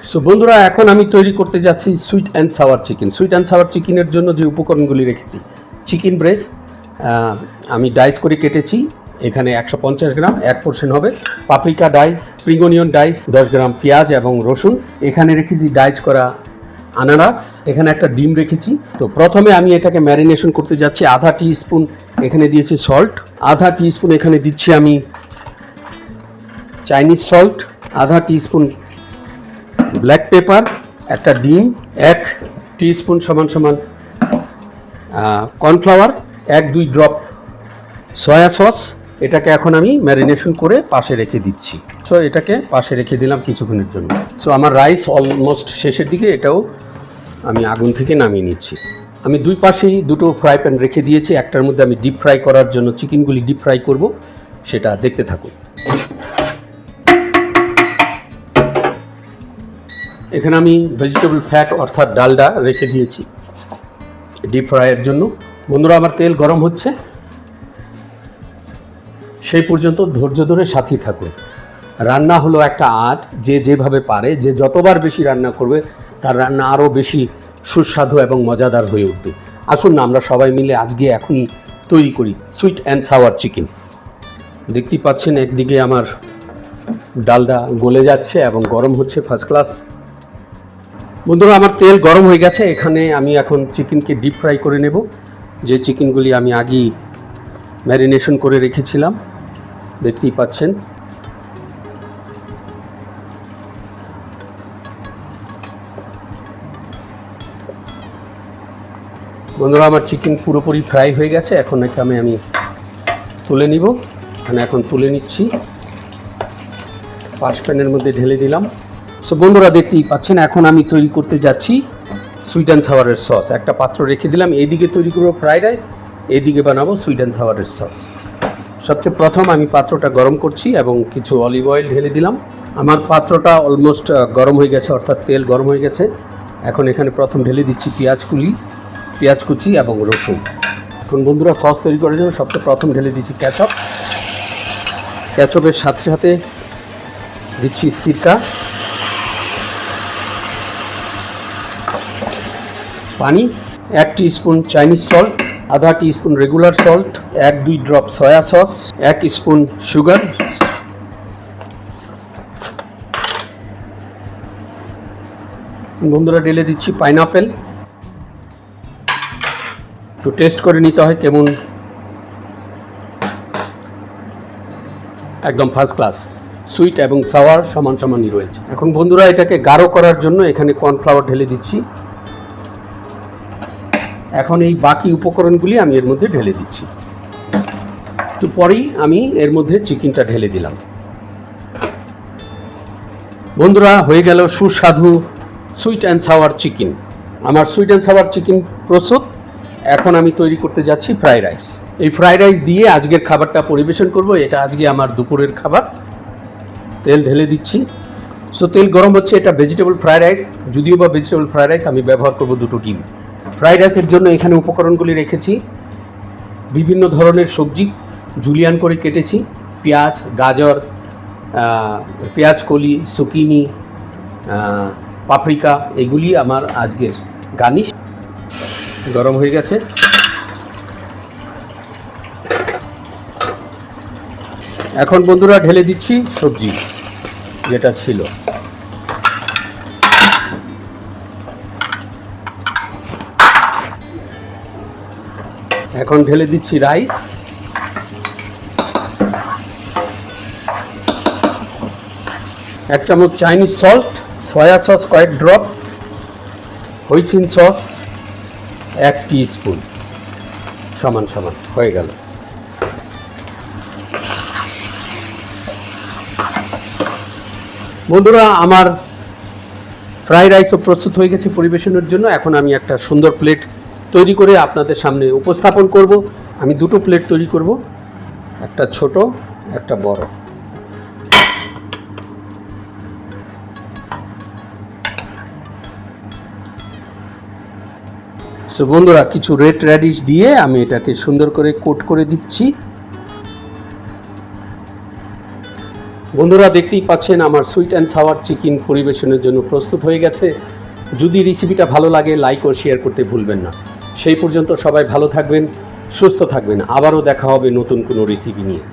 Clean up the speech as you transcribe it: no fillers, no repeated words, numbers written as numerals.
So বন্ধুরা, এখন আমি তৈরি করতে যাচ্ছি sweet and sour chicken. Sweet and sour চিকেনের জন্য যে উপকরণগুলি রেখেছি: চিকেন ব্রেস্ট আমি ডাইস করে কেটেছি, এখানে 150 গ্রাম, 1% হবে। Paprika dice, spring onion dice 10 gram, পেঁয়াজ এবং রসুন। এখানে রেখেছি ডাইস করা আনারস, এখানে একটা ডিম রেখেছি। তো প্রথমে আমি এটাকে ম্যারিনেশন করতে যাচ্ছি। আধা টিস্পুন এখানে দিয়েছি সল্ট, আধা টিস্পুন এখানে দিচ্ছি আমি চাইনিজ সল্ট, আধা টিস্পুন ব্ল্যাক পেপার, একটা ডিম, 1 টিস্পুন সমান সমান কর্নফ্লাওয়ার, 1-2 ড্রপ সয়া সস। এটাকে এখন আমি ম্যারিনেশন করে পাশে রেখে দিচ্ছি। সো এটাকে পাশে রেখে দিলাম কিছুক্ষণের জন্য। সো আমার রাইস অলমোস্ট শেষের দিকে, এটাও আমি আগুন থেকে নামিয়ে নিচ্ছি। আমি দুই পাশেই দুটো ফ্রাই প্যান রেখে দিয়েছি। একটার মধ্যে আমি ডিপ ফ্রাই করার জন্য চিকেনগুলি ডিপ ফ্রাই করব, সেটা দেখতে থাকুন। এখানে আমি ভেজিটেবল ফ্যাট অর্থাৎ ডালডা রেখে দিয়েছি ডিপ ফ্রাইয়ের জন্য। বন্ধুরা, আমার তেল গরম হচ্ছে, সেই পর্যন্ত ধৈর্য ধরে সাথী থাকুন। রান্না হলো একটা আর্ট, যে যেভাবে পারে, যে যতবার বেশি রান্না করবে তার রান্না আরও বেশি সুস্বাদু এবং মজাদার হয়ে উঠবে। আসুন না আমরা সবাই মিলে আজকে এখনই তৈরি করি সুইট অ্যান্ড সাওয়ার চিকেন। দেখতেই পাচ্ছেন একদিকে আমার ডালডা গলে যাচ্ছে এবং গরম হচ্ছে ফার্স্ট ক্লাস। বন্ধুরা, আমার তেল গরম হয়ে গেছে। এখানে আমি এখন চিকেনকে ডিপ ফ্রাই করে নেব। যে চিকেনগুলি আমি আগেই ম্যারিনেশন করে রেখেছিলাম, দেখতেই পাচ্ছেন। বন্ধুরা, আমার চিকেন পুরোপুরি ফ্রাই হয়ে গেছে। এখন এখানে আমি তুলে নিব। এখন তুলে নিচ্ছি, পাঁচ প্যানের মধ্যে ঢেলে দিলাম। সো বন্ধুরা, দেখতেই পাচ্ছেন এখন আমি তৈরি করতে যাচ্ছি সুইট অ্যান্ড সাওয়ারের সস। একটা পাত্র রেখে দিলাম, এইদিকে তৈরি করবো ফ্রাইড রাইস, এইদিকে বানাবো সুইট অ্যান্ড সাওয়ারের সস। সবচেয়ে প্রথম আমি পাত্রটা গরম করছি এবং কিছু অলিভ অয়েল ঢেলে দিলাম। আমার পাত্রটা অলমোস্ট গরম হয়ে গেছে, অর্থাৎ তেল গরম হয়ে গেছে। এখন এখানে প্রথম ঢেলে দিচ্ছি পেঁয়াজ কুচি এবং রসুন। এখন বন্ধুরা, সস তৈরি করার জন্য সবচেয়ে প্রথম ঢেলে দিচ্ছি ক্যাচপের সাথে সাথে দিচ্ছি সিরকা, পানি, 1 টিস্পুন চাইনিজ সল্ট, আধা teaspoon regular salt, 1-2 drop soya sauce, 1 spoon sugar. বন্ধুরা, ঢেলে দিচ্ছি পাইনাপেল। একটু টেস্ট করে নিতে হয় কেমন, একদম ফার্স্ট ক্লাস। সুইট এবং সাওয়ার সমান সমানই রয়েছে। এখন বন্ধুরা, এটাকে গাঢ় করার জন্য এখানে কর্নফ্লাওয়ার ঢেলে দিচ্ছি। এখন এই বাকি উপকরণগুলি আমি এর মধ্যে ঢেলে দিচ্ছি। একটু পরেই আমি এর মধ্যে চিকেনটা ঢেলে দিলাম। বন্ধুরা, হয়ে গেল সুস্বাদু সুইট অ্যান্ড সাওয়ার চিকেন। আমার সুইট অ্যান্ড সাওয়ার চিকেন প্রস্তুত। এখন আমি তৈরি করতে যাচ্ছি ফ্রাইড রাইস। এই ফ্রাইড রাইস দিয়ে আজকের খাবারটা পরিবেশন করব। এটা আজকে আমার দুপুরের খাবার। তেল ঢেলে দিচ্ছি। সো তেল গরম হচ্ছে। এটা ভেজিটেবল ফ্রাইড রাইস, যদিও বা ভেজিটেবল ফ্রাইড রাইস আমি ব্যবহার করব 2 ডিম। ফ্রাইড রাইসের জন্য এখানে উপকরণগুলি রেখেছি: বিভিন্ন ধরনের সবজি জুলিয়ান করে কেটেছি, পেঁয়াজ, গাজর, পেঁয়াজ কলি, সুকিনি, পাপরিকা, এগুলি আমার আজকের গার্নিশ। গরম হয়ে গেছে। এখন বন্ধুরা, ঢেলে দিচ্ছি সবজি যেটা ছিল। এখন ঢেলে দিচ্ছি রাইস। এক চামচ চাইনিজ সল্ট, সয়া সস কয়েক ড্রপ, হুইচিন সস 1 টিস্পুন, সমান সমান হয়ে গেল। বন্ধুরা, আমার ফ্রাইড রাইসও প্রস্তুত হয়ে গেছে পরিবেশনের জন্য। এখন আমি একটা সুন্দর প্লেট তৈরি করে আপনাদের সামনে উপস্থাপন করব। আমি 2টো প্লেট তৈরি করব, একটা ছোট, একটা বড়। সো বন্ধুরা, কিছু রেড র্যাডিশ দিয়ে আমি এটাকে সুন্দর করে কোট করে দিচ্ছি। বন্ধুরা, দেখতেই পাচ্ছেন আমার সুইট অ্যান্ড সাওয়ার চিকেন পরিবেশনের জন্য প্রস্তুত হয়ে গেছে। যদি রেসিপিটা ভালো লাগে লাইক ও শেয়ার করতে ভুলবেন না। সেই পর্যন্ত সবাই ভালো থাকবেন, সুস্থ থাকবেন। আবারও দেখা হবে নতুন কোনো রেসিপি নিয়ে।